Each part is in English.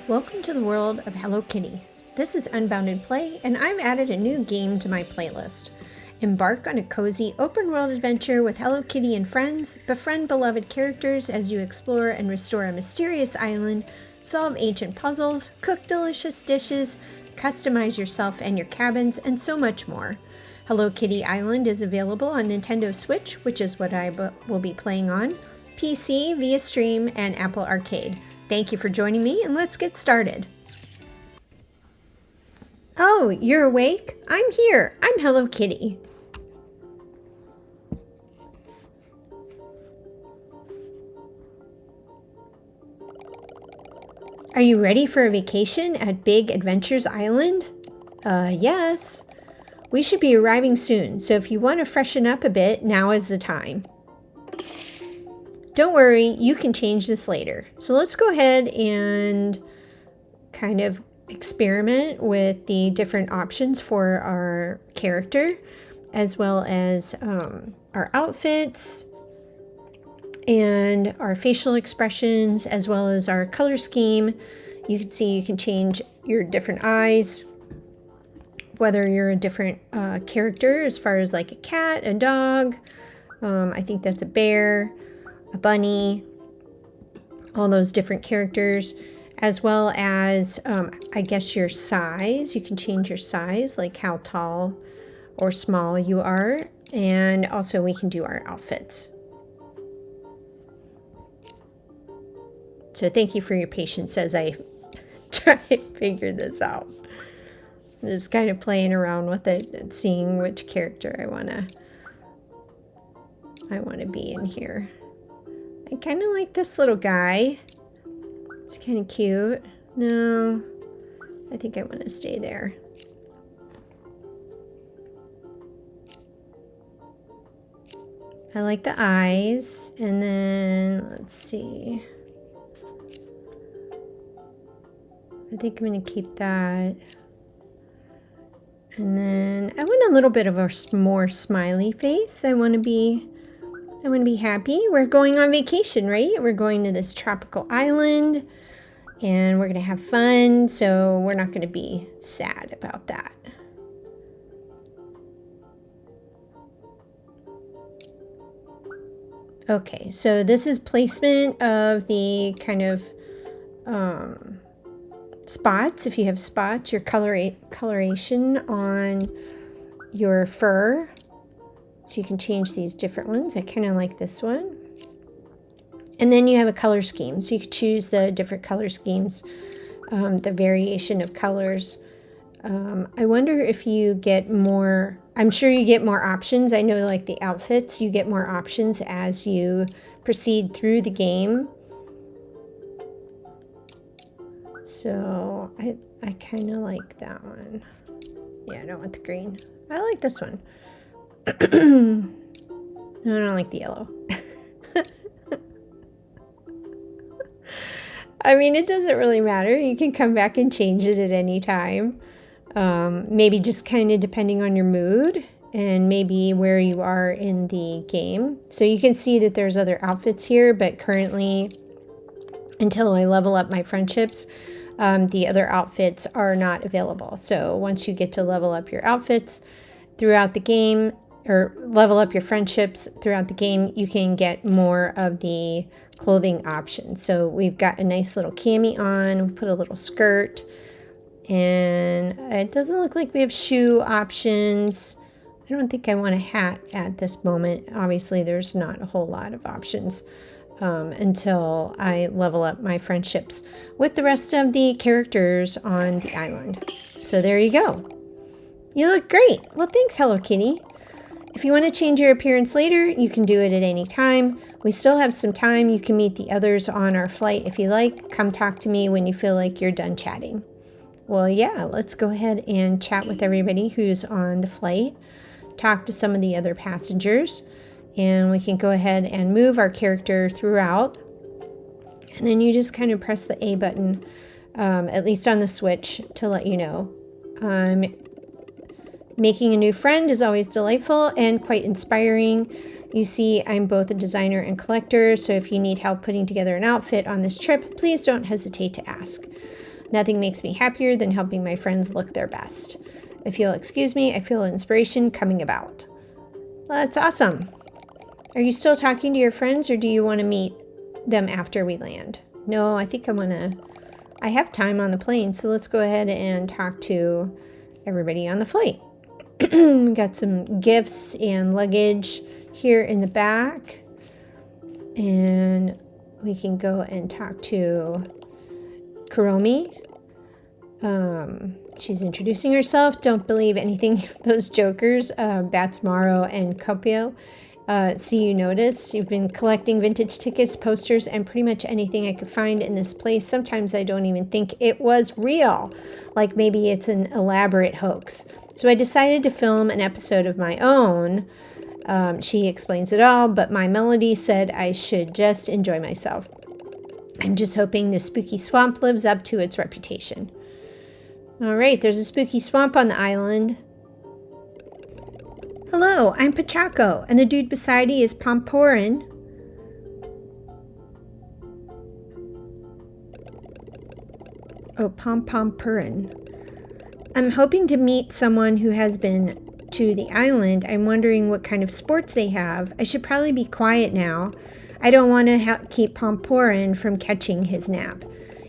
Welcome to the world of Hello Kitty. This is Unbounded Play, and I've added a new game to my playlist. Embark on a cozy open-world adventure with Hello Kitty and friends, befriend beloved characters as you explore and restore a mysterious island, solve ancient puzzles, cook delicious dishes, customize yourself and your cabins, and so much more. Hello Kitty Island is available on Nintendo Switch, which is what I will be playing on, PC via Stream, and Apple Arcade. Thank you for joining me, and let's get started. Oh, you're awake? I'm here. I'm Hello Kitty. Are you ready for a vacation at Big Adventures Island? Yes. We should be arriving soon, so if you want to freshen up a bit, now is the time. Don't worry, you can change this later. So let's go ahead and kind of experiment with the different options for our character, as well as our outfits and our facial expressions, as well as our color scheme. You can see you can change your different eyes, whether you're a different character as far as like a cat, a dog, I think that's a bear, a bunny, all those different characters, as well as I guess your size. You can change your size, like how tall or small you are, and also we can do our outfits. So thank you for your patience as I try to figure this out. I'm just kind of playing around with it and seeing which character I want to be in here. I kind of like this little guy. It's kind of cute. No, I think I want to stay there. I like the eyes. And then, let's see. I think I'm going to keep that. And then I want a little bit of a more smiley face. I want to be happy. We're going on vacation, right? We're going to this tropical island and we're going to have fun. So we're not going to be sad about that. Okay, so this is placement of the kind of spots. If you have spots, your coloration on your fur. So you can change these different ones. I kind of like this one. And then you have a color scheme. So you can choose the different color schemes, the variation of colors. I wonder if you get more, I'm sure you get more options. I know like the outfits, you get more options as you proceed through the game. So I kind of like that one. Yeah, I don't want the green. I like this one. I don't like the yellow. I mean, it doesn't really matter. You can come back and change it at any time. Maybe just kind of depending on your mood and maybe where you are in the game. So you can see that there's other outfits here, but currently, until I level up my friendships, the other outfits are not available. So once you get to level up your outfits throughout the game, or level up your friendships throughout the game, you can get more of the clothing options. So we've got a nice little cami on, we put a little skirt, and it doesn't look like we have shoe options. I don't think I want a hat at this moment. Obviously, there's not a whole lot of options until I level up my friendships with the rest of the characters on the island. So there you go. You look great. Well, thanks, Hello Kitty. If you want to change your appearance later, you can do it at any time. We still have some time. You can meet the others on our flight if you like. Come talk to me when you feel like you're done chatting. Well, yeah, let's go ahead and chat with everybody who's on the flight. Talk to some of the other passengers. And we can go ahead and move our character throughout. And then you just kind of press the A button, at least on the Switch, to let you know. Making a new friend is always delightful and quite inspiring. You see, I'm both a designer and collector, so if you need help putting together an outfit on this trip, please don't hesitate to ask. Nothing makes me happier than helping my friends look their best. If you'll excuse me, I feel inspiration coming about. Well, that's awesome. Are you still talking to your friends, or do you want to meet them after we land? No, I think I have time on the plane, so let's go ahead and talk to everybody on the flight. Got some gifts and luggage here in the back, and we can go and talk to Kuromi. She's introducing herself. Don't believe anything those jokers, Batsmaro and Kopio, see you notice. You've been collecting vintage tickets, posters, and pretty much anything I could find in this place. Sometimes I don't even think it was real, like maybe it's an elaborate hoax. So I decided to film an episode of my own. She explains it all, but my melody said I should just enjoy myself. I'm just hoping the spooky swamp lives up to its reputation. All right, there's a spooky swamp on the island. Hello, I'm Pachaco, and the dude beside me is Pomporin. Oh, Pomporin. I'm hoping to meet someone who has been to the island. I'm wondering what kind of sports they have. I should probably be quiet now. I don't want to keep Pomporin from catching his nap,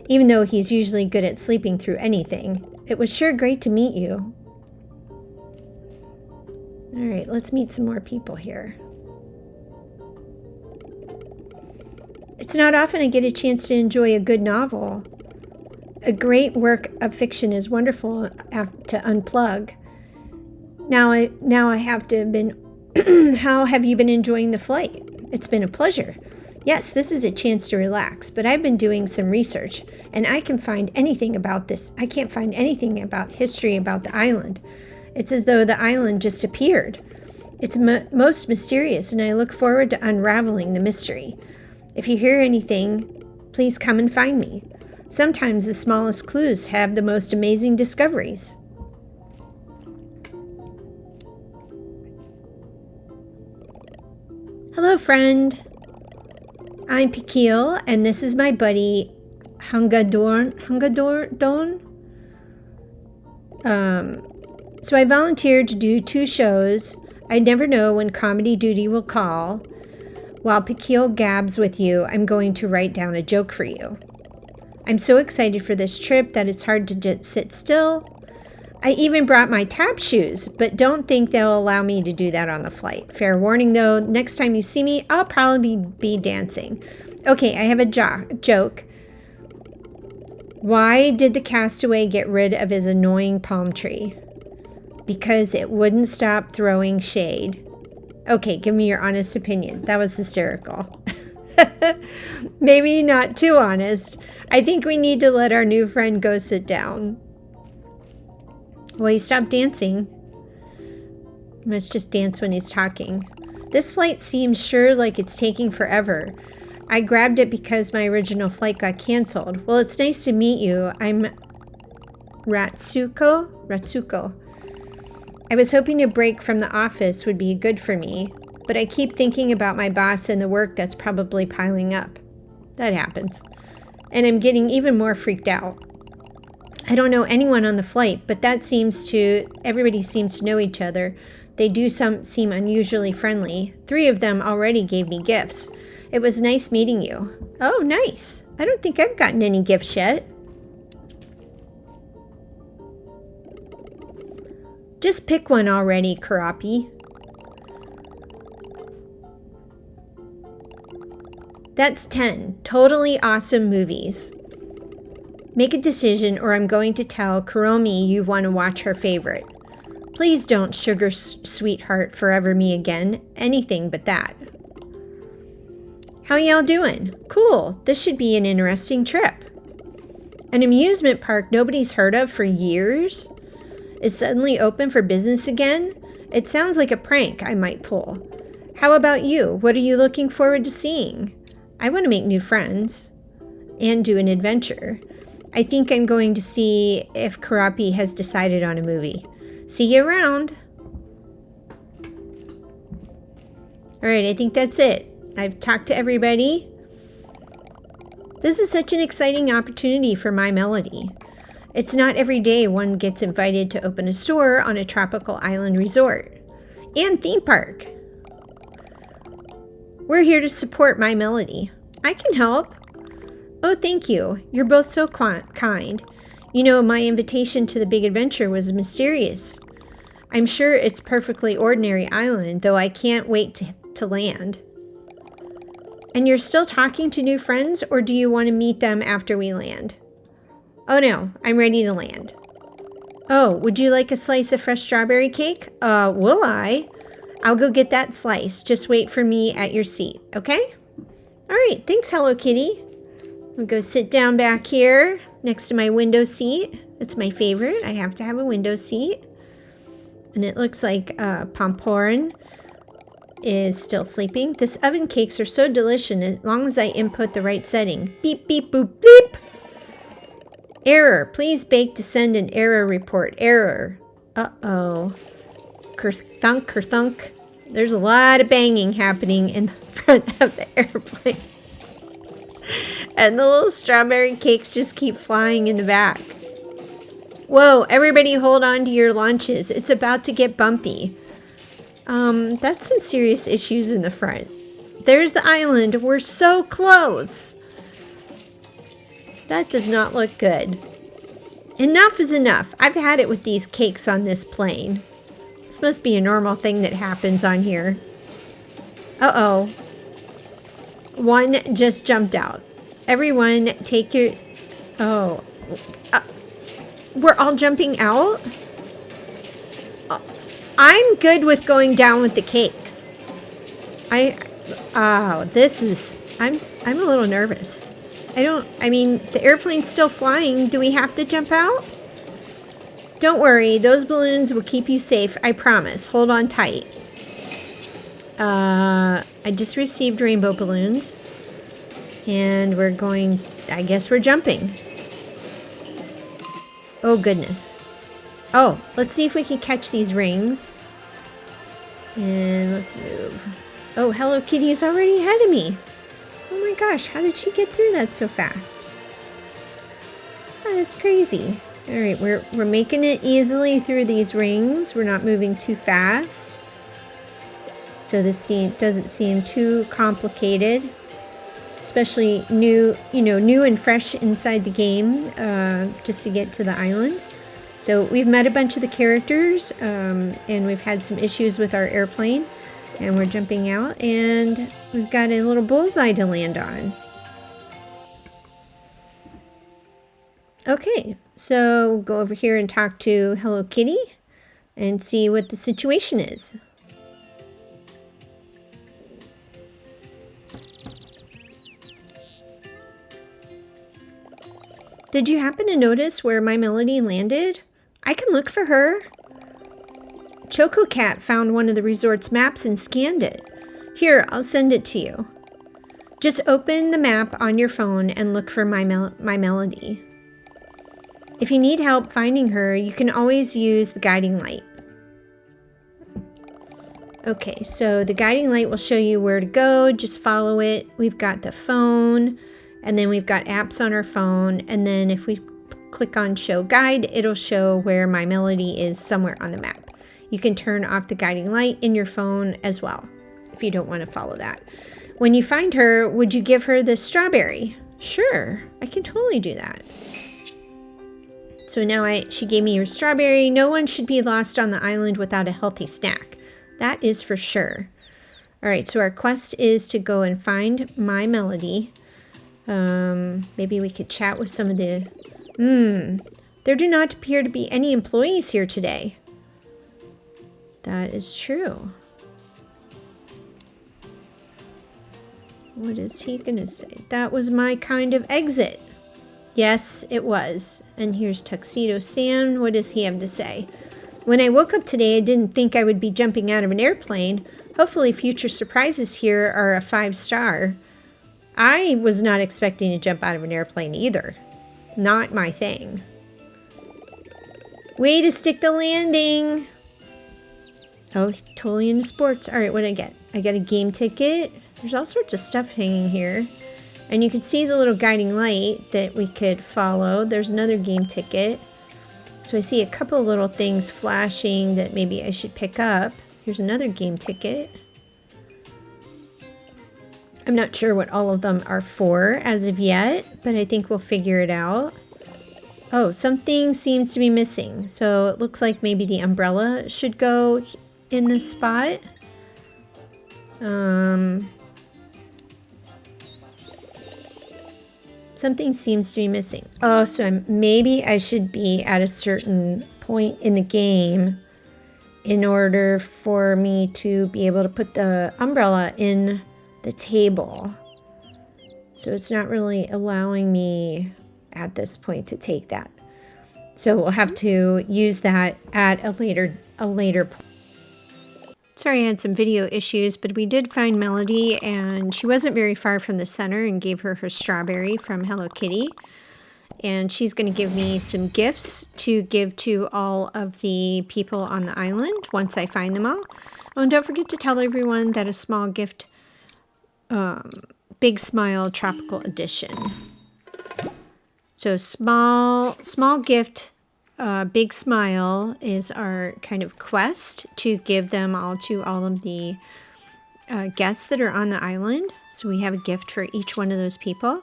even though he's usually good at sleeping through anything. It was sure great to meet you. All right, let's meet some more people here. It's not often I get a chance to enjoy a good novel. A great work of fiction is wonderful to unplug. Now I have to have been. How have you been enjoying the flight? It's been a pleasure. Yes, this is a chance to relax, but I've been doing some research, and I can't find anything about history about the island. It's as though the island just appeared. It's most mysterious, and I look forward to unraveling the mystery. If you hear anything, please come and find me. Sometimes the smallest clues have the most amazing discoveries. Hello, friend. I'm Pikil, and this is my buddy Hungadorn. So I volunteered to do 2 shows. I never know when comedy duty will call. While Pikil gabs with you, I'm going to write down a joke for you. I'm so excited for this trip that it's hard to just sit still. I even brought my tap shoes, but don't think they'll allow me to do that on the flight. Fair warning though, next time you see me, I'll probably be dancing. Okay, I have a joke. Why did the castaway get rid of his annoying palm tree? Because it wouldn't stop throwing shade. Okay, give me your honest opinion. That was hysterical. Maybe not too honest. I think we need to let our new friend go sit down. Well, he stopped dancing. Must just dance when he's talking. This flight seems sure like it's taking forever. I grabbed it because my original flight got canceled. Well, it's nice to meet you. I'm Ratsuko. I was hoping a break from the office would be good for me, but I keep thinking about my boss and the work that's probably piling up. That happens. And I'm getting even more freaked out. I don't know anyone on the flight, but everybody seems to know each other. They do seem unusually friendly. 3 of them already gave me gifts. It was nice meeting you. Oh, nice. I don't think I've gotten any gifts yet. Just pick one already, Karapi. That's 10 totally awesome movies. Make a decision or I'm going to tell Kuromi you want to watch her favorite. Please don't sugar sweetheart forever me again. Anything but that. How y'all doing? Cool. This should be an interesting trip. An amusement park nobody's heard of for years is suddenly open for business again? It sounds like a prank I might pull. How about you? What are you looking forward to seeing? I want to make new friends and do an adventure. I think I'm going to see if Karapi has decided on a movie. See you around. All right, I think that's it. I've talked to everybody. This is such an exciting opportunity for my melody. It's not every day one gets invited to open a store on a tropical island resort and theme park. We're here to support My Melody. I can help. Oh, thank you. You're both so kind. You know, my invitation to the big adventure was mysterious. I'm sure it's perfectly ordinary island, though I can't wait to land. And you're still talking to new friends, or do you want to meet them after we land? Oh no, I'm ready to land. Oh, would you like a slice of fresh strawberry cake? Will I? I'll go get that slice. Just wait for me at your seat, okay? All right, thanks, Hello Kitty. I'll go sit down back here next to my window seat. It's my favorite. I have to have a window seat. And it looks like Pomporin is still sleeping. This oven cakes are so delicious as long as I input the right setting. Beep, beep, boop, beep. Error. Please bake to send an error report. Error. Uh-oh. Kerthunk, kerthunk. There's a lot of banging happening in the front of the airplane. And the little strawberry cakes just keep flying in the back. Whoa, everybody hold on to your lunches. It's about to get bumpy. That's some serious issues in the front. There's the island. We're so close. That does not look good. Enough is enough. I've had it with these cakes on this plane. This must be a normal thing that happens on here. Uh-oh. One just jumped out. Everyone take your... Oh. We're all jumping out? I'm good with going down with the cakes. This is... I'm a little nervous. I mean, the airplane's still flying. Do we have to jump out? Don't worry. Those balloons will keep you safe. I promise. Hold on tight. I just received rainbow balloons. And we're going... I guess we're jumping. Oh, goodness. Oh, let's see if we can catch these rings. And let's move. Oh, Hello Kitty is already ahead of me. Oh my gosh, how did she get through that so fast? That is crazy. All right, we're making it easily through these rings. We're not moving too fast. So this scene doesn't seem too complicated. Especially new and fresh inside the game, just to get to the island. So we've met a bunch of the characters, and we've had some issues with our airplane, and we're jumping out, and we've got a little bullseye to land on. Okay, so we'll go over here and talk to Hello Kitty and see what the situation is. Did you happen to notice where My Melody landed? I can look for her. Choco Cat found one of the resort's maps and scanned it. Here, I'll send it to you. Just open the map on your phone and look for My Melody. If you need help finding her, you can always use the guiding light. Okay, so the guiding light will show you where to go. Just follow it. We've got the phone. And then we've got apps on our phone. And then if we click on show guide, it'll show where My Melody is somewhere on the map. You can turn off the guiding light in your phone as well, if you don't want to follow that. When you find her, would you give her the strawberry? Sure, I can totally do that. So now she gave me her strawberry. No one should be lost on the island without a healthy snack. That is for sure. All right, so our quest is to go and find My Melody. Maybe we could chat with some of the... There do not appear to be any employees here today. That is true. What is he gonna say? That was my kind of exit. Yes, it was. And here's Tuxedo Sam. What does he have to say? When I woke up today, I didn't think I would be jumping out of an airplane. Hopefully future surprises here are a 5-star. I was not expecting to jump out of an airplane either. Not my thing. Way to stick the landing. Oh, totally into sports. All right, what did I get? I got a game ticket. There's all sorts of stuff hanging here. And you can see the little guiding light that we could follow. There's another game ticket. So I see a couple of little things flashing that maybe I should pick up. Here's another game ticket. I'm not sure what all of them are for as of yet, but I think we'll figure it out. Oh, something seems to be missing. So it looks like maybe the umbrella should go in this spot. Something seems to be missing. Oh, so maybe I should be at a certain point in the game in order for me to be able to put the umbrella in the table. So it's not really allowing me at this point to take that. So we'll have to use that at a later point. Sorry I had some video issues, but we did find Melody, and she wasn't very far from the center, and gave her strawberry from Hello Kitty. And she's going to give me some gifts to give to all of the people on the island once I find them all. Oh, and don't forget to tell everyone that a small gift, Big Smile Tropical Edition. So small gift, Big Smile is our kind of quest to give them all to all of the guests that are on the island. So we have a gift for each one of those people.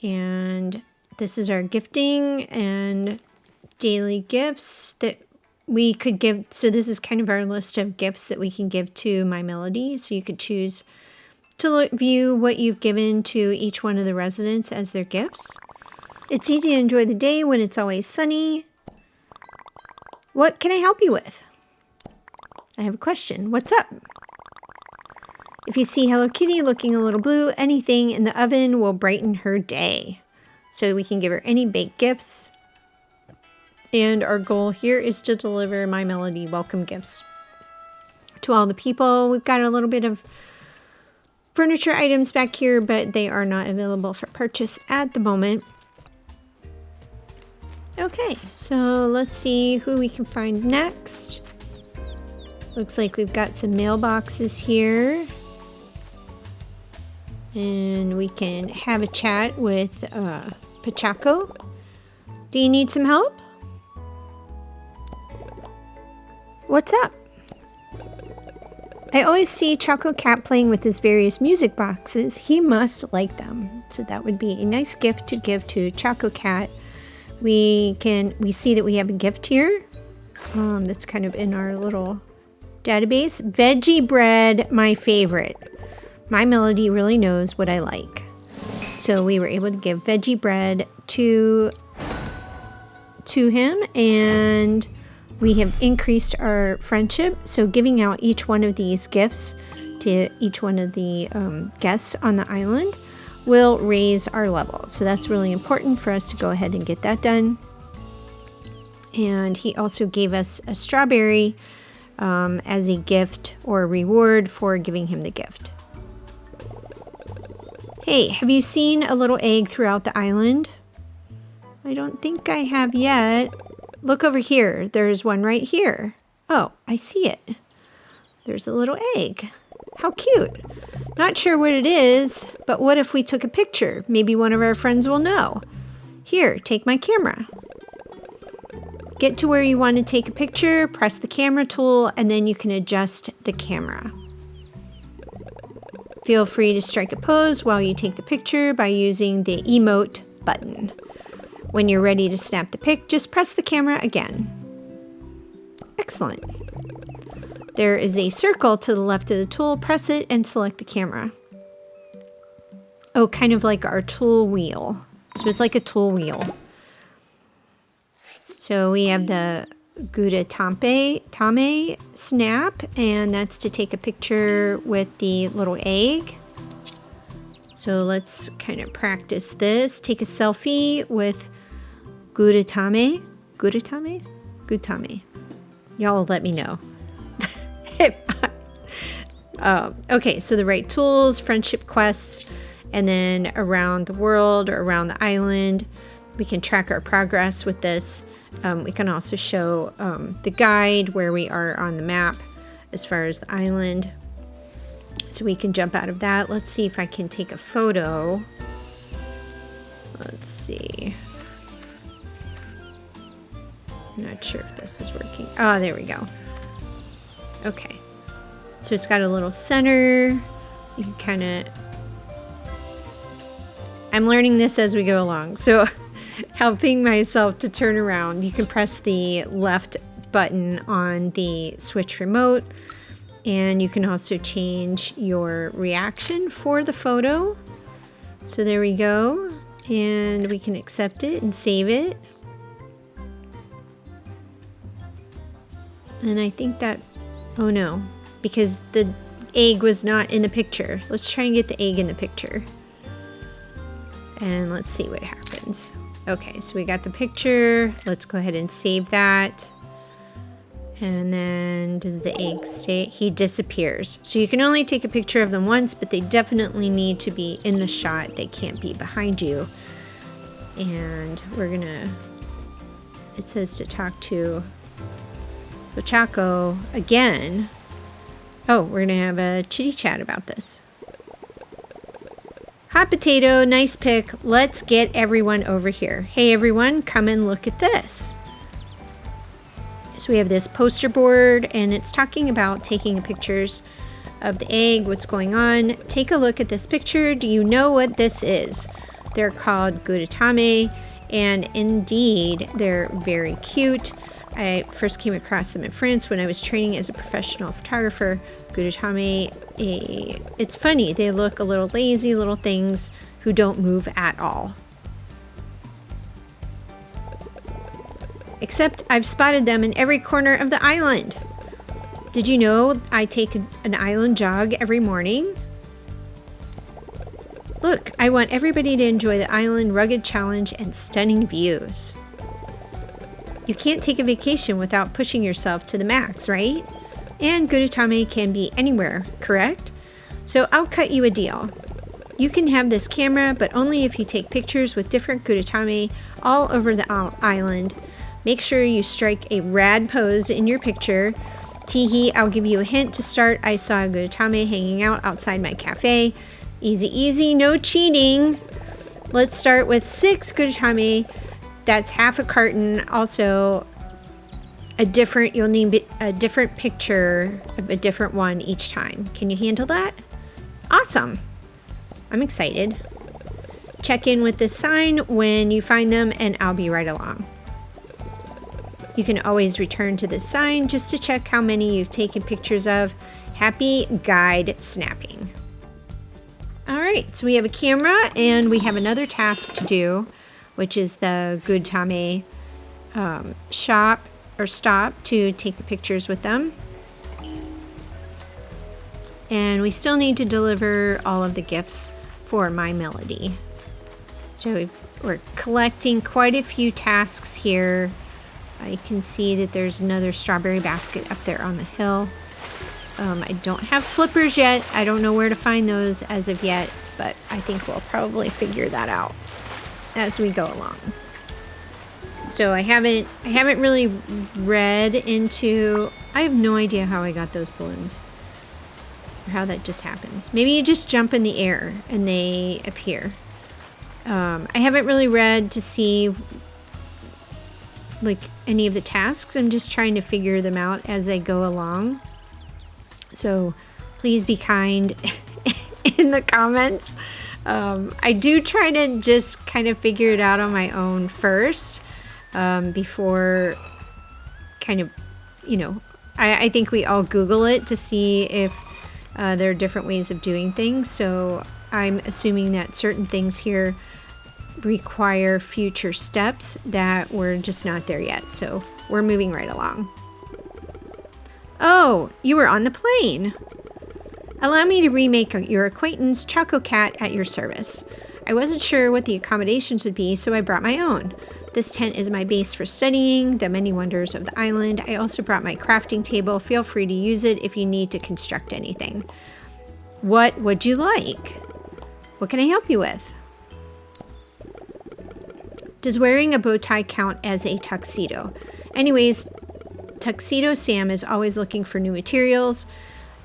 And this is our gifting and daily gifts that we could give. So this is kind of our list of gifts that we can give to My Melody. So you could choose to view what you've given to each one of the residents as their gifts. It's easy to enjoy the day when it's always sunny. What can I help you with? I have a question. What's up? If you see Hello Kitty looking a little blue, anything in the oven will brighten her day. So we can give her any baked gifts. And our goal here is to deliver My Melody welcome gifts to all the people. We've got a little bit of furniture items back here, but they are not available for purchase at the moment. Okay, so let's see who we can find next. Looks like we've got some mailboxes here. And we can have a chat with Pachaco. Do you need some help? What's up? I always see Choco Cat playing with his various music boxes. He must like them. So that would be a nice gift to give to Choco Cat. We see that we have a gift here. That's kind of in our little database. Veggie bread, my favorite. My Melody really knows what I like. So we were able to give veggie bread to him, and we have increased our friendship. So giving out each one of these gifts to each one of the guests on the island will raise our level. So that's really important for us to go ahead and get that done. And he also gave us a strawberry as a gift or reward for giving him the gift. Hey, have you seen a little egg throughout the island? I don't think I have yet. Look over here. There's one right here. Oh, I see it. There's a little egg. How cute. Not sure what it is, but what if we took a picture? Maybe one of our friends will know. Here, take my camera. Get to where you want to take a picture, press the camera tool, and then you can adjust the camera. Feel free to strike a pose while you take the picture by using the emote button. When you're ready to snap the pic, just press the camera again. Excellent. There is a circle to the left of the tool. Press it and select the camera. Oh, kind of like our tool wheel. So it's like a tool wheel. So we have the Gouda Tame snap, and that's to take a picture with the little egg. So let's kind of practice this. Take a selfie with Gouda Tame. Y'all let me know. Okay, so the right tools, friendship quests, and then around the world or around the island, we can track our progress with this. We can also show the guide where we are on the map as far as the island. So we can jump out of that. Let's see if I can take a photo Let's see. I'm not sure if this is working. Oh, there we go. Okay. So it's got a little center. You can kind of... I'm learning this as we go along. So helping myself to turn around, you can press the left button on the Switch remote. And you can also change your reaction for the photo. So there we go. And we can accept it and save it. And I think that, oh no, because the egg was not in the picture. Let's try and get the egg in the picture. And let's see what happens. Okay, so we got the picture. Let's go ahead and save that. And then does the egg stay? He disappears. So you can only take a picture of them once, but they definitely need to be in the shot. They can't be behind you. And we're gonna, it says to talk to Chaco again. Oh, we're gonna have a chitty chat about this. Hot potato, nice pick. Let's get everyone over here. Hey everyone, come and look at this. So we have this poster board and it's talking about taking pictures of the egg, what's going on. Take a look at this picture. Do you know what this is? They're called gudetame, and indeed they're very cute. I first came across them in France when I was training as a professional photographer. Gudetame, it's funny, they look a little lazy little things who don't move at all. Except I've spotted them in every corner of the island. Did you know I take an island jog every morning? Look, I want everybody to enjoy the island rugged challenge and stunning views. You can't take a vacation without pushing yourself to the max, right? And gudetame can be anywhere, correct? So I'll cut you a deal. You can have this camera, but only if you take pictures with different gudetame all over the island. Make sure you strike a rad pose in your picture. Teehee, I'll give you a hint to start. I saw a gudetame hanging out outside my cafe. Easy, easy, no cheating. Let's start with 6 gudetame. That's half a carton. Also, you'll need a different picture of a different one each time. Can you handle that? Awesome. I'm excited. Check in with this sign when you find them and I'll be right along. You can always return to this sign just to check how many you've taken pictures of. Happy guide snapping. All right, so we have a camera and we have another task to do, which is the gudetame shop or stop to take the pictures with them. And we still need to deliver all of the gifts for My Melody. So we're collecting quite a few tasks here. I can see that there's another strawberry basket up there on the hill. I don't have flippers yet. I don't know where to find those as of yet, but I think we'll probably figure that out as we go along. So I haven't really read into, I have no idea how I got those balloons or how that just happens. Maybe you just jump in the air and they appear. I haven't really read to see like any of the tasks. I'm just trying to figure them out as I go along. So please be kind in the comments. I do try to just kind of figure it out on my own first before kind of, you know, I think we all Google it to see if there are different ways of doing things. So I'm assuming that certain things here require future steps that we're just not there yet. So we're moving right along. Oh, you were on the plane. Allow me to remake your acquaintance, Choco Cat, at your service. I wasn't sure what the accommodations would be, so I brought my own. This tent is my base for studying the many wonders of the island. I also brought my crafting table. Feel free to use it if you need to construct anything. What would you like? What can I help you with? Does wearing a bow tie count as a tuxedo? Anyways, Tuxedo Sam is always looking for new materials.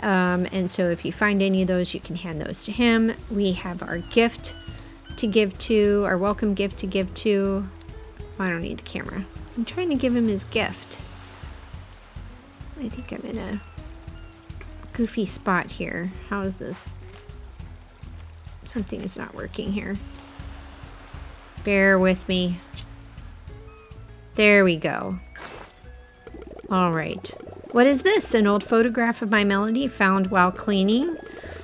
And so if you find any of those, you can hand those to him. We have our gift to give to, our welcome gift to give to. Oh, I don't need the camera. I'm trying to give him his gift. I think I'm in a goofy spot here. How is this? Something is not working here. Bear with me. There we go. All right. What is this? An old photograph of my Melody found while cleaning?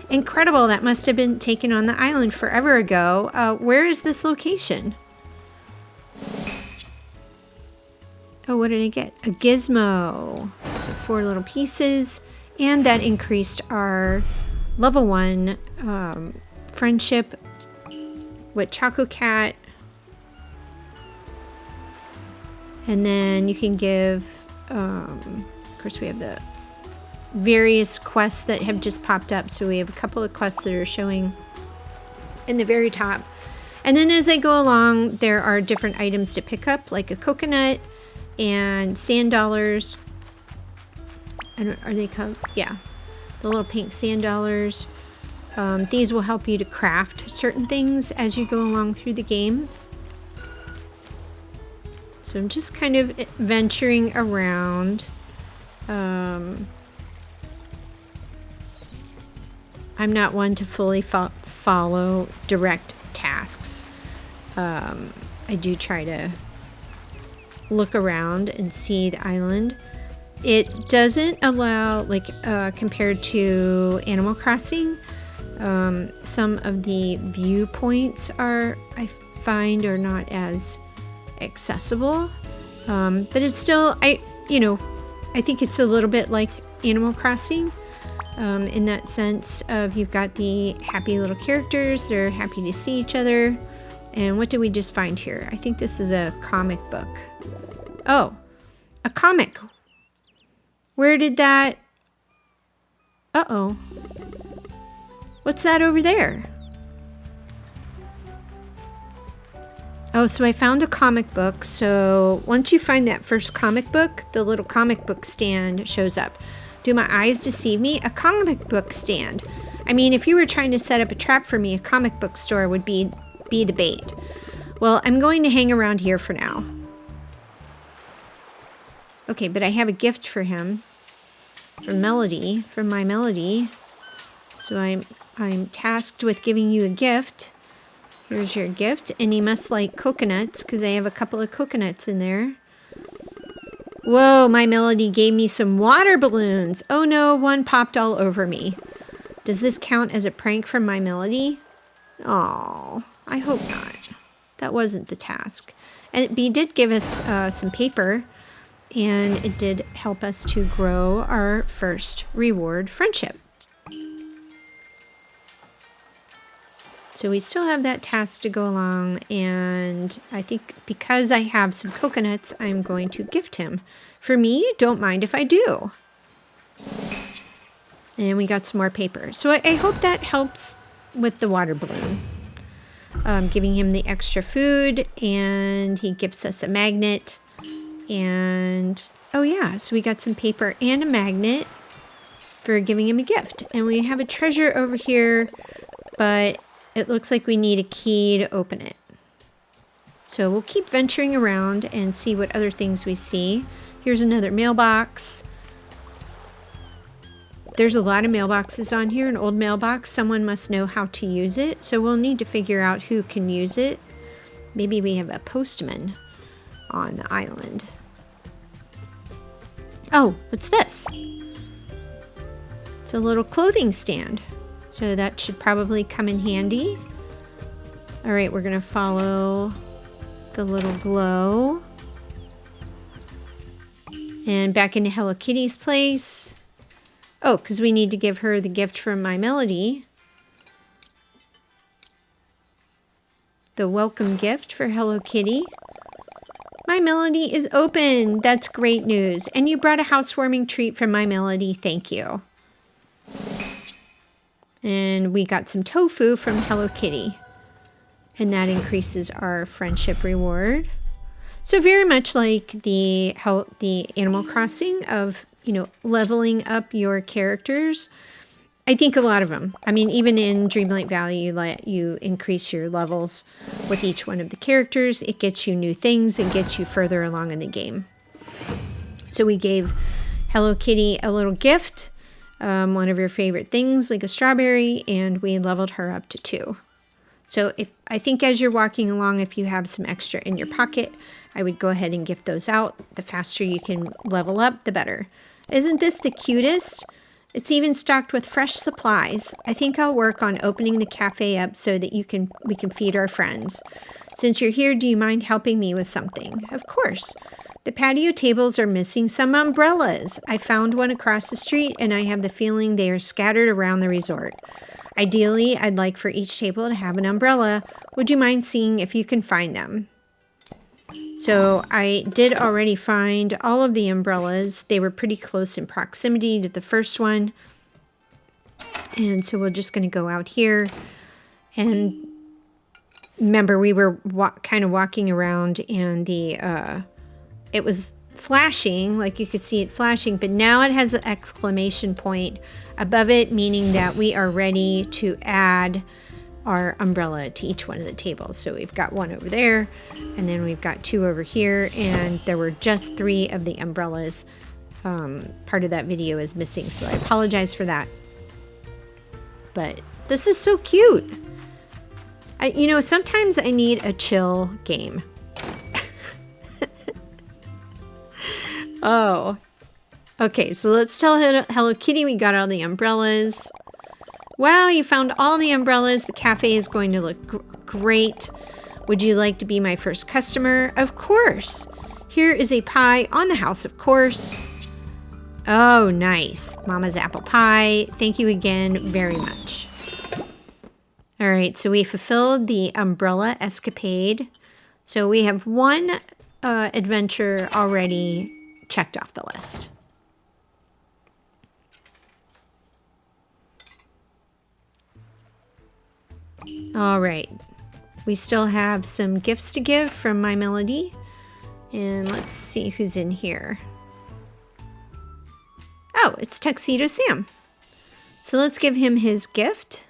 Incredible. That must have been taken on the island forever ago. Where is this location? Oh, what did I get? A gizmo. So 4 little pieces. And that increased our level 1 friendship with Choco Cat. And then you can give, of course we have the various quests that have just popped up. So we have a couple of quests that are showing in the very top. And then as I go along, there are different items to pick up, like a coconut and sand dollars. Are they called? Yeah, the little pink sand dollars. These will help you to craft certain things as you go along through the game. So I'm just kind of venturing around. I'm not one to fully follow direct tasks. I do try to look around and see the island. It doesn't allow, like, compared to Animal Crossing, some of the viewpoints I find are not as accessible, but it's still, I think it's a little bit like Animal Crossing, in that sense of you've got the happy little characters, they're happy to see each other. And what did we just find here? I think this is a comic book. Oh, a comic. Where did that... Uh-oh. What's that over there? Oh, so I found a comic book. So once you find that first comic book, the little comic book stand shows up. Do my eyes deceive me? A comic book stand. I mean, if you were trying to set up a trap for me, a comic book store would be the bait. Well, I'm going to hang around here for now. Okay, but I have a gift for him. From my Melody. So I'm tasked with giving you a gift. Here's your gift. And he must like coconuts, because I have a couple of coconuts in there. Whoa, my Melody gave me some water balloons. Oh no, one popped all over me. Does this count as a prank from my Melody? Oh, I hope not. That wasn't the task. And he did give us some paper. And it did help us to grow our first reward, friendship. So we still have that task to go along, and I think because I have some coconuts, I'm going to gift him. For me, don't mind if I do. And we got some more paper. So I hope that helps with the water balloon. Giving him the extra food, and he gives us a magnet. And, oh yeah, so we got some paper and a magnet for giving him a gift. And we have a treasure over here, but it looks like we need a key to open it. So we'll keep venturing around and see what other things we see. Here's another mailbox. There's a lot of mailboxes on here, an old mailbox. Someone must know how to use it, so we'll need to figure out who can use it. Maybe we have a postman on the island. Oh, what's this? It's a little clothing stand. So that should probably come in handy. All right, we're gonna follow the little glow. And back into Hello Kitty's place. Oh, because we need to give her the gift from my Melody. The welcome gift for Hello Kitty. My Melody is open. That's great news. And you brought a housewarming treat from my Melody. Thank you. And we got some tofu from Hello Kitty. And that increases our friendship reward. So very much like the Animal Crossing of, leveling up your characters. I think a lot of them. I mean, even in Dreamlight Valley, you let you increase your levels with each one of the characters. It gets you new things and gets you further along in the game. So we gave Hello Kitty a little gift, one of your favorite things, like a strawberry, and we leveled her up to 2. So I think as you're walking along, if you have some extra in your pocket, I would go ahead and gift those out. The faster you can level up, the better. Isn't this the cutest? It's even stocked with fresh supplies. I think I'll work on opening the cafe up so that we can feed our friends. Since you're here, do you mind helping me with something? Of course. The patio tables are missing some umbrellas. I found one across the street, and I have the feeling they are scattered around the resort. Ideally, I'd like for each table to have an umbrella. Would you mind seeing if you can find them? So I did already find all of the umbrellas. They were pretty close in proximity to the first one. And so we're just going to go out here. And remember, we were kind of walking around, and it was flashing, like you could see it flashing, but now it has an exclamation point above it, meaning that we are ready to add our umbrella to each one of the tables. So we've got one over there, and then we've got 2 over here, and there were just 3 of the umbrellas. Part of that video is missing, so I apologize for that. But this is so cute. You know, sometimes I need a chill game. Oh, okay, so let's tell Hello Kitty we got all the umbrellas. Wow, you found all the umbrellas. The cafe is going to look great. Would you like to be my first customer? Of course. Here is a pie on the house, of course. Oh, nice. Mama's apple pie. Thank you again very much. All right, so we fulfilled the umbrella escapade. So we have one adventure already checked off the list. All right, we still have some gifts to give from My Melody, and let's see who's in here. Oh, it's Tuxedo Sam. So let's give him his gift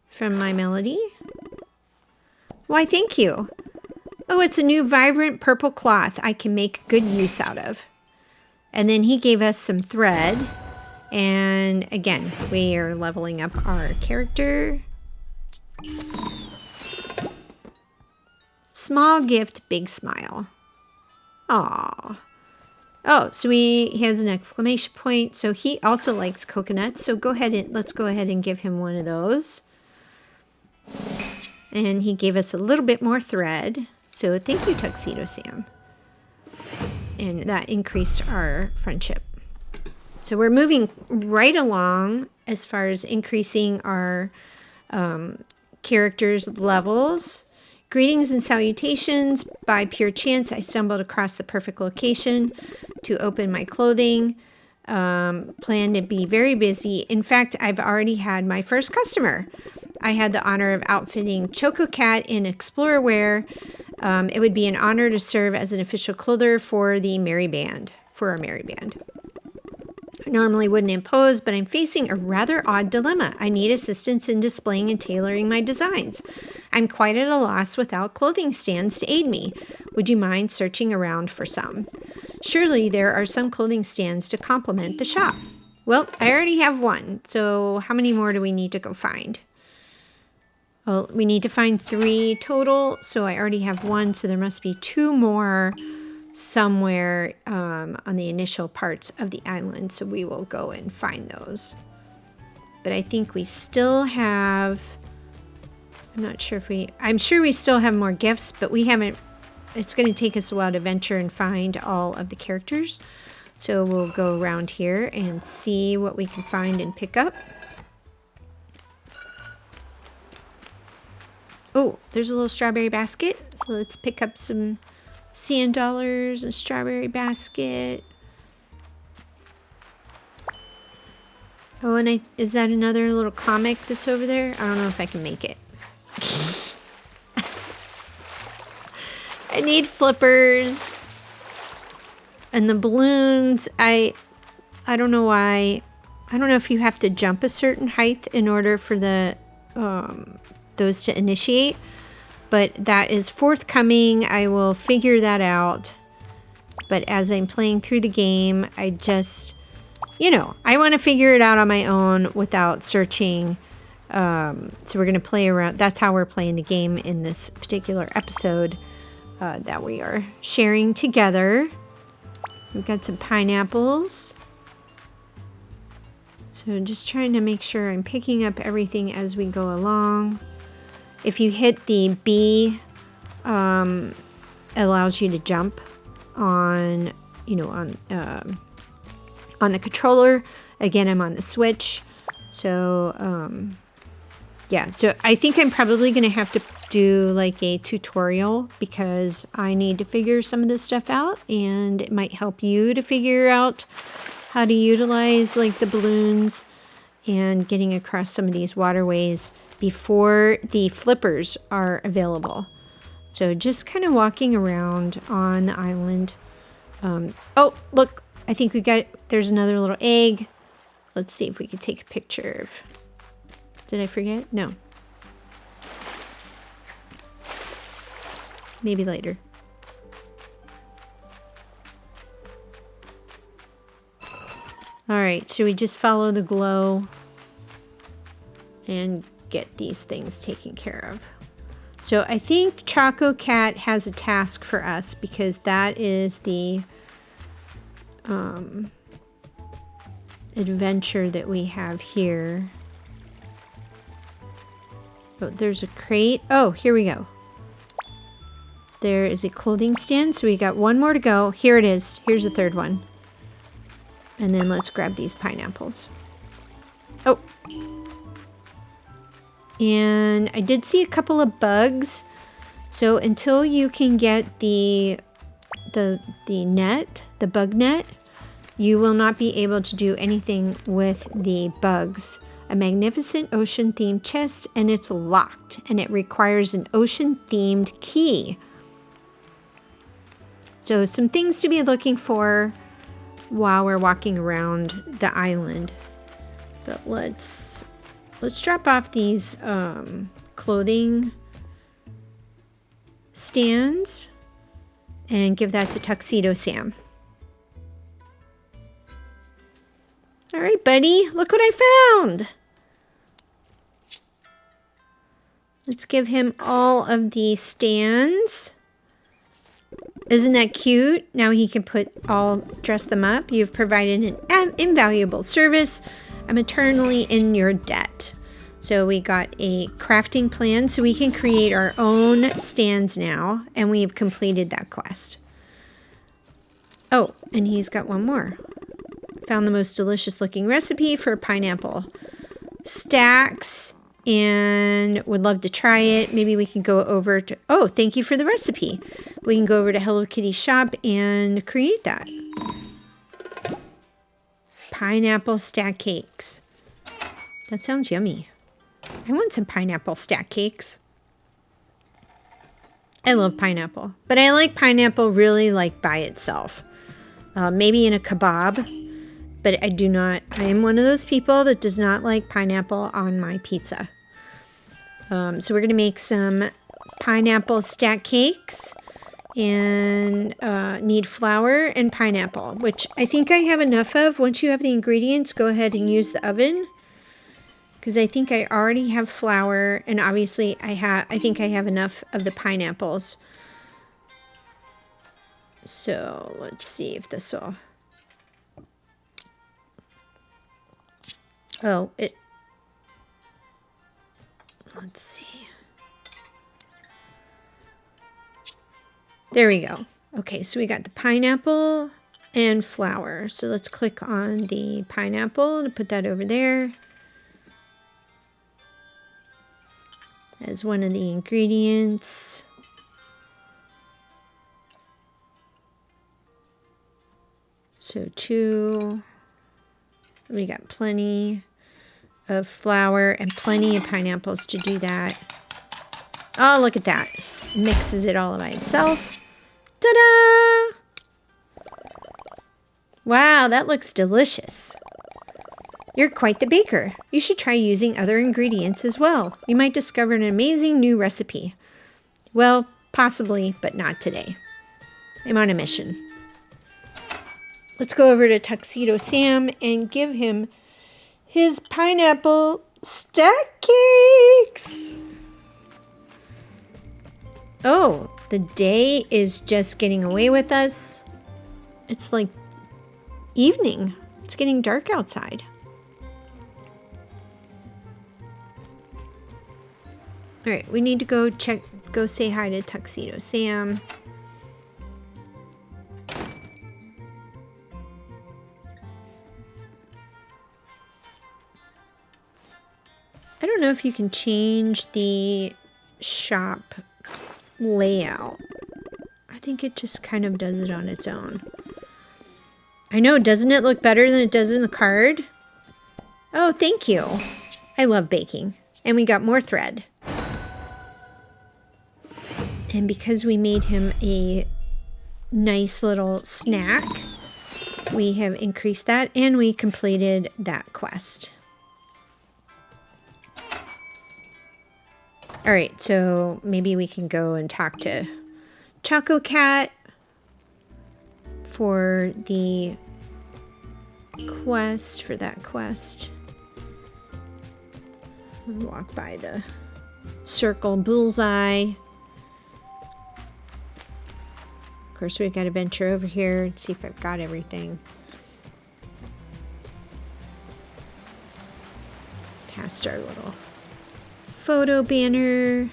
from My Melody. Why, thank you. Oh, it's a new vibrant purple cloth I can make good use out of. And then he gave us some thread. And again, we are leveling up our character. Small gift, big smile. Aww. Oh, so he has an exclamation point. So he also likes coconuts. So let's go ahead and give him one of those. And he gave us a little bit more thread. So thank you, Tuxedo Sam. And that increased our friendship. So we're moving right along as far as increasing our characters' levels. Greetings and salutations. By pure chance, I stumbled across the perfect location to open my clothing. Plan to be very busy. In fact, I've already had my first customer. I had the honor of outfitting Choco Cat in Explorer wear. It would be an honor to serve as an official clother for our merry band. I normally wouldn't impose, but I'm facing a rather odd dilemma. I need assistance in displaying and tailoring my designs. I'm quite at a loss without clothing stands to aid me. Would you mind searching around for some? Surely there are some clothing stands to complement the shop. Well, I already have one, so how many more do we need to go find? Well, we need to find 3 total, so I already have 1, so there must be 2 more somewhere on the initial parts of the island, so we will go and find those. But I think we still have, I'm sure we still have more gifts, but we haven't, it's going to take us a while to venture and find all of the characters. So we'll go around here and see what we can find and pick up. Oh, there's a little strawberry basket. So let's pick up some sand dollars and strawberry basket. Oh, and is that another little comic that's over there? I don't know if I can make it. I need flippers. And the balloons, I don't know why I don't know if you have to jump a certain height in order for the those to initiate, but that is forthcoming. I will figure that out. But as I'm playing through the game, I just, you know, I want to figure it out on my own without searching. So we're going to play around. That's how we're playing the game in this particular episode that we are sharing together. We've got some pineapples. So just trying to make sure I'm picking up everything as we go along. If you hit the B, it allows you to jump on, you know, on the controller. Again, I'm on the Switch. So, yeah, so I think I'm probably going to have to do like a tutorial because I need to figure some of this stuff out, and it might help you to figure out how to utilize like the balloons and getting across some of these waterways before the flippers are available. So just kind of walking around on the island. Oh, look, I think there's another little egg. Let's see if we could take a picture of, did I forget? No. Maybe later. All right, should we just follow the glow and get these things taken care of? So I think Choco Cat has a task for us because that is the adventure that we have here. Oh, there's a crate. Oh, here we go. There is a clothing stand, so we got one more to go. Here it is. Here's the third one. And then let's grab these pineapples. Oh. And I did see a couple of bugs. So until you can get the net, the bug net, you will not be able to do anything with the bugs. A magnificent ocean themed chest, and it's locked, and it requires an ocean themed key. So some things to be looking for while we're walking around the island. But let's drop off these clothing stands and give that to Tuxedo Sam. All right, buddy, look what I found. Let's give him all of the stands. Isn't that cute? Now he can dress them up. You've provided an invaluable service. I'm eternally in your debt. So we got a crafting plan so we can create our own stands now, and we've completed that quest. Oh, and he's got one more. Found the most delicious looking recipe for pineapple stacks and would love to try it. Maybe we can go over to, oh, thank you for the recipe. We can go over to Hello Kitty shop and create that. Pineapple stack cakes. That sounds yummy. I want some pineapple stack cakes. I love pineapple, but I like pineapple really like by itself. Maybe in a kebab. But I am one of those people that does not like pineapple on my pizza. So we're going to make some pineapple stack cakes and need flour and pineapple, which I think I have enough of. Once you have the ingredients, go ahead and use the oven. Because I think I already have flour, and obviously I think I have enough of the pineapples. So let's see if this will... Oh, let's see. There we go. Okay, so we got the pineapple and flour. So let's click on the pineapple to put that over there as one of the ingredients. So 2. We got plenty of flour and plenty of pineapples to do that. Oh, look at that. Mixes it all by itself. Ta-da! Wow, that looks delicious. You're quite the baker. You should try using other ingredients as well. You might discover an amazing new recipe. Well, possibly, but not today. I'm on a mission. Let's go over to Tuxedo Sam and give him his pineapple stack cakes. Oh, the day is just getting away with us. It's like evening. It's getting dark outside. All right, we need to go say hi to Tuxedo Sam. I don't know if you can change the shop layout. I think it just kind of does it on its own. I know, doesn't it look better than it does in the card? Oh, thank you. I love baking. And we got more thread. And because we made him a nice little snack, we have increased that and we completed that quest. All right, so maybe we can go and talk to Choco Cat for the quest, Walk by the circle bullseye. Of course, we've got to venture over here and see if I've got everything. Past our little photo banner.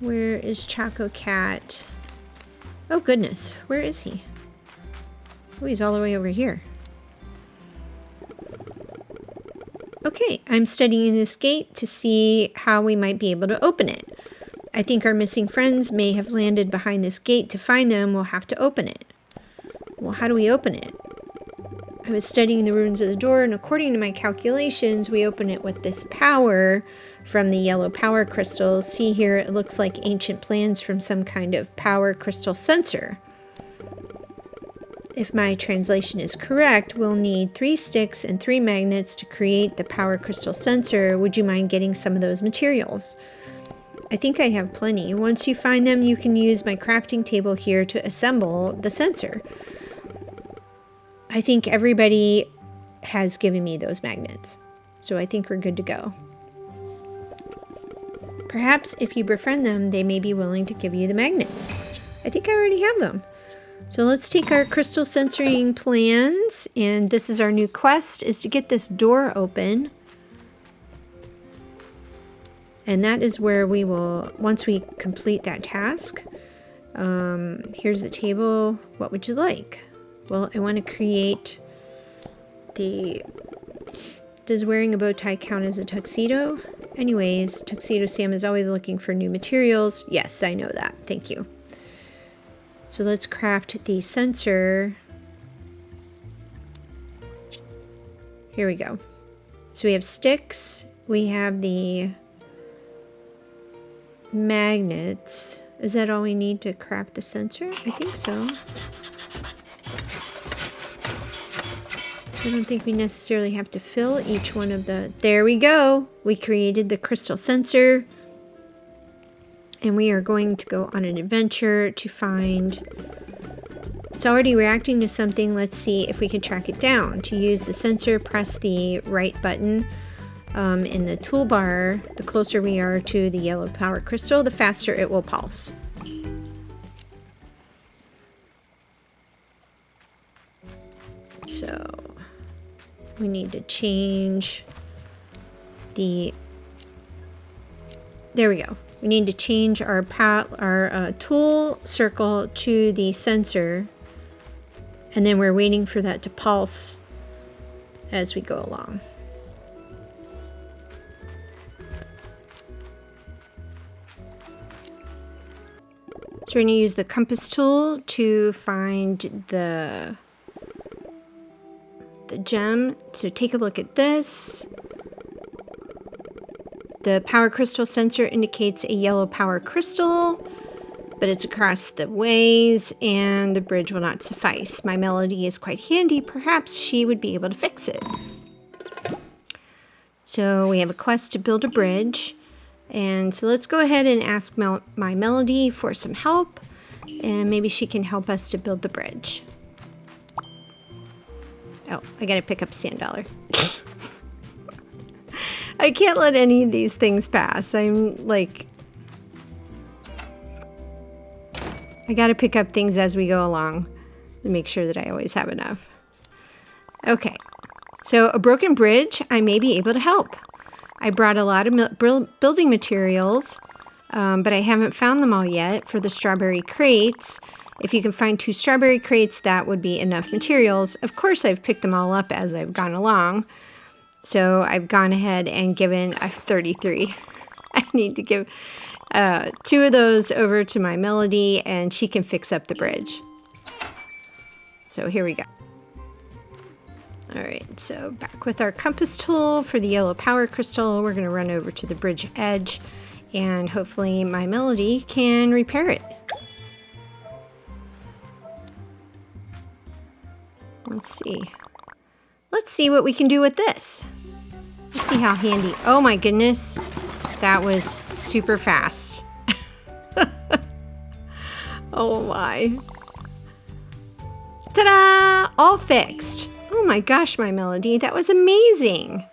Where is Choco Cat? Oh goodness, where is he? Oh, he's all the way over here. Okay, I'm studying this gate to see how we might be able to open it. I think our missing friends may have landed behind this gate. To find them, we'll have to open it. Well, how do we open it? I was studying the runes of the door, and according to my calculations, we open it with this power from the yellow power crystals. See here, it looks like ancient plans from some kind of power crystal sensor. If my translation is correct, we'll need 3 sticks and 3 magnets to create the power crystal sensor. Would you mind getting some of those materials? I think I have plenty. Once you find them, you can use my crafting table here to assemble the sensor. I think everybody has given me those magnets, so I think we're good to go. Perhaps if you befriend them, they may be willing to give you the magnets. I think I already have them. So let's take our crystal sensoring plans, and this is our new quest, is to get this door open. And that is where we will, once we complete that task, here's the table. What would you like? Well, I want to create does wearing a bow tie count as a tuxedo? Anyways, Tuxedo Sam is always looking for new materials. Yes, I know that. Thank you. So let's craft the sensor. Here we go. So we have sticks. We have the magnets. Is that all we need to craft the sensor? I think so. I don't think we necessarily have to fill each one of the... There we go. We created the crystal sensor. And we are going to go on an adventure to find... It's already reacting to something. Let's see if we can track it down. To use the sensor, press the right button in the toolbar. The closer we are to the yellow power crystal, the faster it will pulse. So we need to change the... There we go. We need to change our tool circle to the sensor, and then we're waiting for that to pulse as we go along. So we're going to use the compass tool to find the gem. So take a look at this. The power crystal sensor indicates a yellow power crystal, but it's across the ways and the bridge will not suffice. My melody is quite handy. Perhaps she would be able to fix it. So we have a quest to build a bridge. And so let's go ahead and ask my Melody for some help. And maybe she can help us to build the bridge. Oh, I gotta pick up sand dollar. I can't let any of these things pass. I'm like... I gotta pick up things as we go along to make sure that I always have enough. Okay, so a broken bridge, I may be able to help. I brought a lot of building materials, but I haven't found them all yet for the strawberry crates. If you can find 2 strawberry crates, that would be enough materials. Of course, I've picked them all up as I've gone along. So I've gone ahead and given 33. I need to give 2 of those over to my Melody, and she can fix up the bridge. So here we go. All right, so back with our compass tool for the yellow power crystal. We're going to run over to the bridge edge, and hopefully my Melody can repair it. Let's see. Let's see what we can do with this. Let's see how handy. Oh my goodness. That was super fast. Oh my. Ta-da! All fixed. Oh my gosh, my Melody. That was amazing.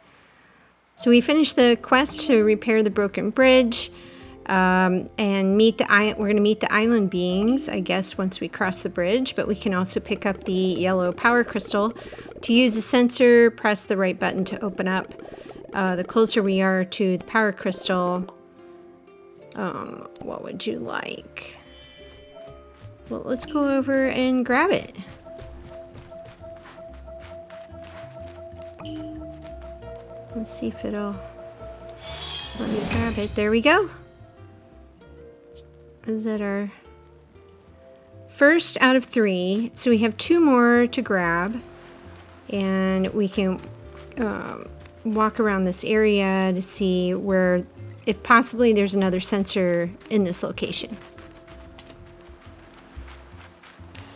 So we finished the quest to repair the broken bridge. And meet the we're going to meet the island beings, I guess, once we cross the bridge. But we can also pick up the yellow power crystal. To use the sensor, press the right button to open up. The closer we are to the power crystal, what would you like? Well, let's go over and grab it. Let's see if it'll let me grab it. There we go. Is that our first out of 3? So we have 2 more to grab, and we can walk around this area to see where, if possibly, there's another sensor in this location.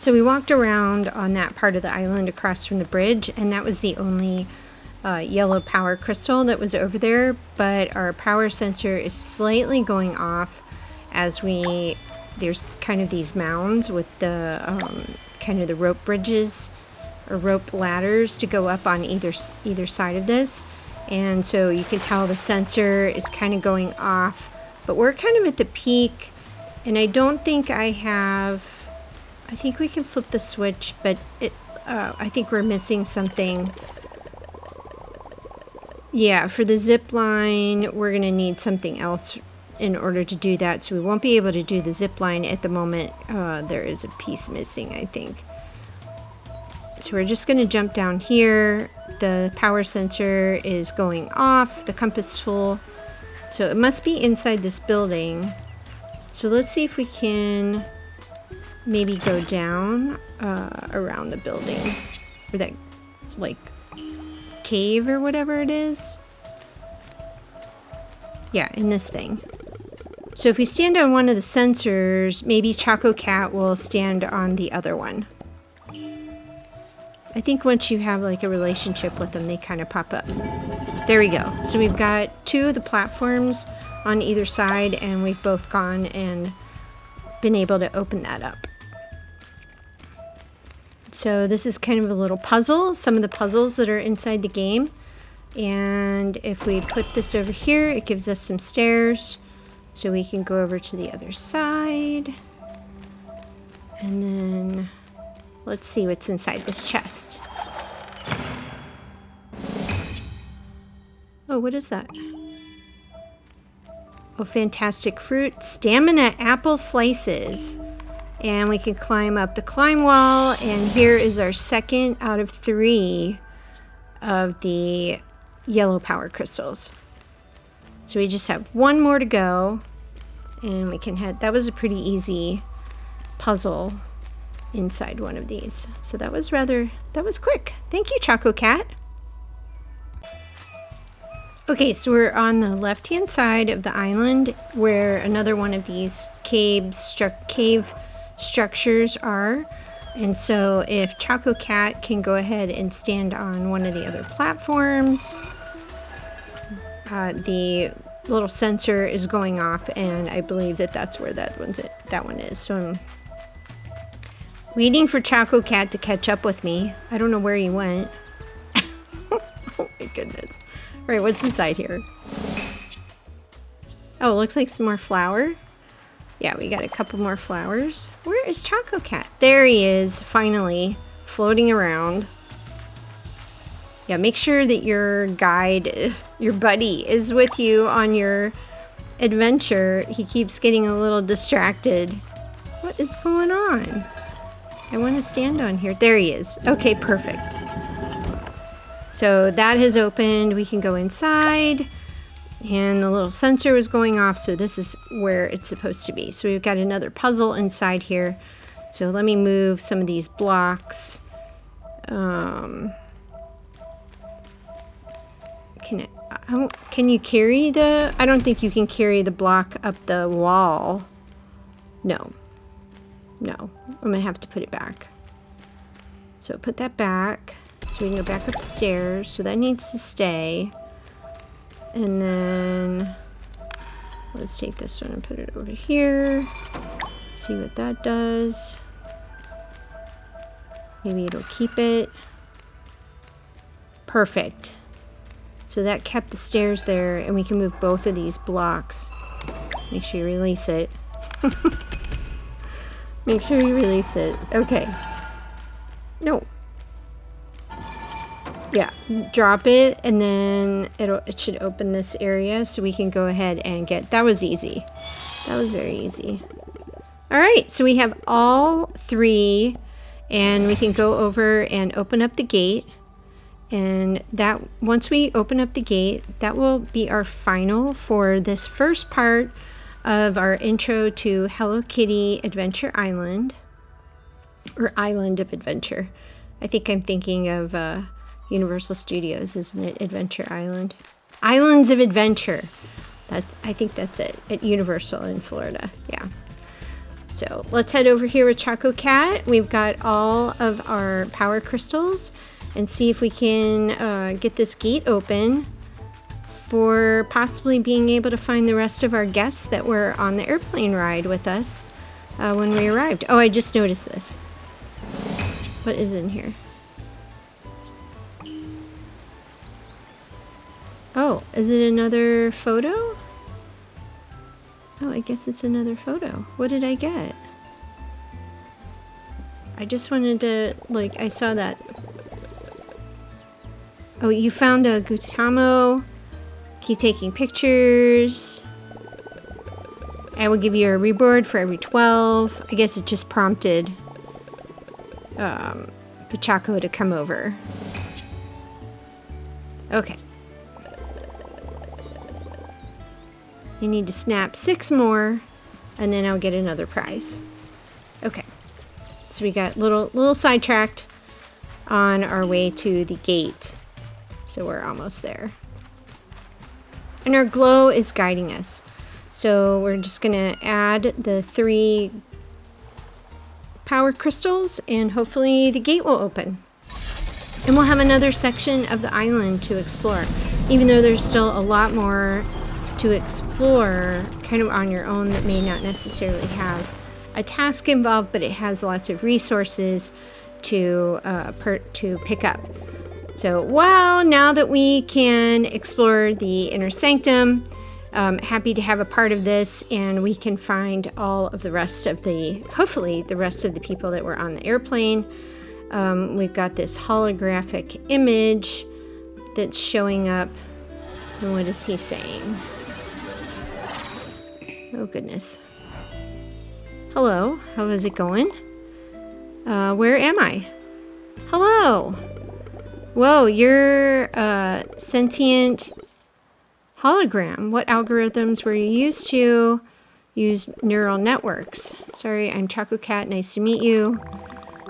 So we walked around on that part of the island across from the bridge, and that was the only yellow power crystal that was over there, but our power sensor is slightly going off as there's kind of these mounds with the kind of the rope bridges or rope ladders to go up on either side of this, and so you can tell the sensor is kind of going off, but we're kind of at the peak, and I don't think I think we can flip the switch, but I think we're missing something. Yeah, for the zip line, we're gonna need something else in order to do that, so we won't be able to do the zip line at the moment. There is a piece missing, I think. So we're just going to jump down here. The power sensor is going off, the compass tool, so it must be inside this building. So let's see if we can maybe go down around the building, or that like cave or whatever it is. Yeah, in this thing. So if we stand on one of the sensors, maybe Choco Cat will stand on the other one. I think once you have like a relationship with them, they kind of pop up. There we go. So we've got 2 of the platforms on either side, and we've both gone and been able to open that up. So this is kind of a little puzzle, some of the puzzles that are inside the game. And if we put this over here, it gives us some stairs. So we can go over to the other side. And then let's see what's inside this chest. Oh, what is that? Oh, fantastic fruit. Stamina apple slices. And we can climb up the climb wall. And here is our second out of 3 of the yellow power crystals. So we just have 1 more to go, and we can head. That was a pretty easy puzzle inside one of these. So that was quick. Thank you, Choco Cat. Okay, so we're on the left-hand side of the island where another one of these cave structures are. And so if Choco Cat can go ahead and stand on one of the other platforms, the little sensor is going off, and I believe that that's where that one is. So I'm waiting for Choco Cat to catch up with me. I don't know where he went. Oh my goodness. All right, what's inside here? Oh, it looks like some more flour. Yeah, we got a couple more flowers. Where is Choco Cat? There he is, finally, floating around. Yeah, make sure that your guide, your buddy, is with you on your adventure. He keeps getting a little distracted. What is going on? I want to stand on here. There he is. Okay, perfect. So that has opened. We can go inside. And the little sensor was going off, so this is where it's supposed to be. So we've got another puzzle inside here. So let me move some of these blocks. Can you carry the... I don't think you can carry the block up the wall. No. No. I'm going to have to put it back. So put that back. So we can go back up the stairs. So that needs to stay. And then... let's take this one and put it over here. See what that does. Maybe it'll keep it. Perfect. So that kept the stairs there, and we can move both of these blocks. Make sure you release it. Make sure you release it. Okay. No. Yeah, drop it, and then it should open this area, so we can go ahead and get... that was easy. That was very easy. All right, so we have all three, and we can go over and open up the gate. And that, once we open up the gate, that will be our final for this first part of our intro to Hello Kitty Adventure Island, or Island of Adventure. I think I'm thinking of Universal Studios, isn't it? Adventure Island. Islands of Adventure. I think that's it, at Universal in Florida. Yeah. So let's head over here with Choco Cat. We've got all of our power crystals, and see if we can get this gate open for possibly being able to find the rest of our guests that were on the airplane ride with us when we arrived. Oh, I just noticed this. What is in here? Oh, is it another photo? Oh, I guess it's another photo. What did I get? I just wanted to, like, I saw that. Oh, you found a Gutamo. Keep taking pictures. I will give you a reward for every 12. I guess it just prompted Pachaco to come over. Okay. You need to snap 6 more, and then I'll get another prize. Okay. So we got little sidetracked on our way to the gate. So we're almost there. And our glow is guiding us. So we're just gonna add the 3 power crystals, and hopefully the gate will open. And we'll have another section of the island to explore. Even though there's still a lot more to explore kind of on your own that may not necessarily have a task involved, but it has lots of resources to pick up. So, well, now that we can explore the inner sanctum, happy to have a part of this, and we can find all of the rest of hopefully the rest of the people that were on the airplane. We've got this holographic image that's showing up. And what is he saying? Oh, goodness. Hello, how is it going? Where am I? Hello. Whoa, you're a sentient hologram. What algorithms were you used to use neural networks? Sorry, I'm Choco Cat. Nice to meet you.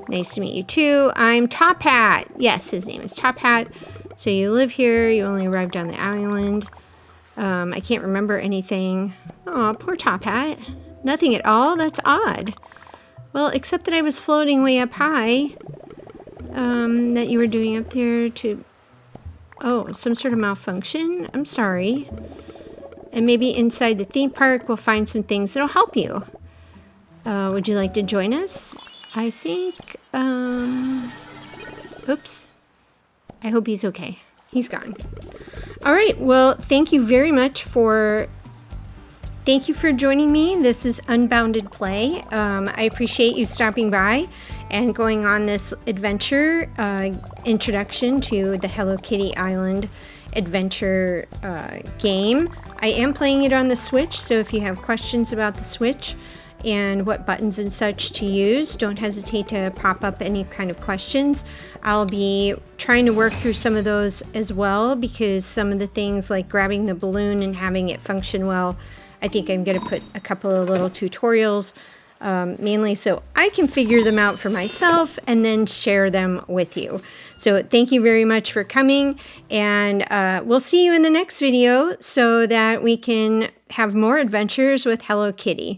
Nice to meet you too. I'm Top Hat. Yes, his name is Top Hat. So you live here. You only arrived on the island. I can't remember anything. Oh, poor Top Hat. Nothing at all? That's odd. Well, except that I was floating way up high. That you were doing up there to... Oh, some sort of malfunction? I'm sorry. And maybe inside the theme park we'll find some things that'll help you. Would you like to join us? I think, oops. I hope he's okay. He's gone. All right, well, thank you very much for joining me. This is Unbounded Play. I appreciate you stopping by and going on this adventure, introduction to the Hello Kitty Island adventure game. I am playing it on the Switch, so if you have questions about the Switch and what buttons and such to use, don't hesitate to pop up any kind of questions. I'll be trying to work through some of those as well, because some of the things like grabbing the balloon and having it function well, I think I'm going to put a couple of little tutorials, mainly so I can figure them out for myself and then share them with you. So thank you very much for coming, and we'll see you in the next video so that we can have more adventures with Hello Kitty.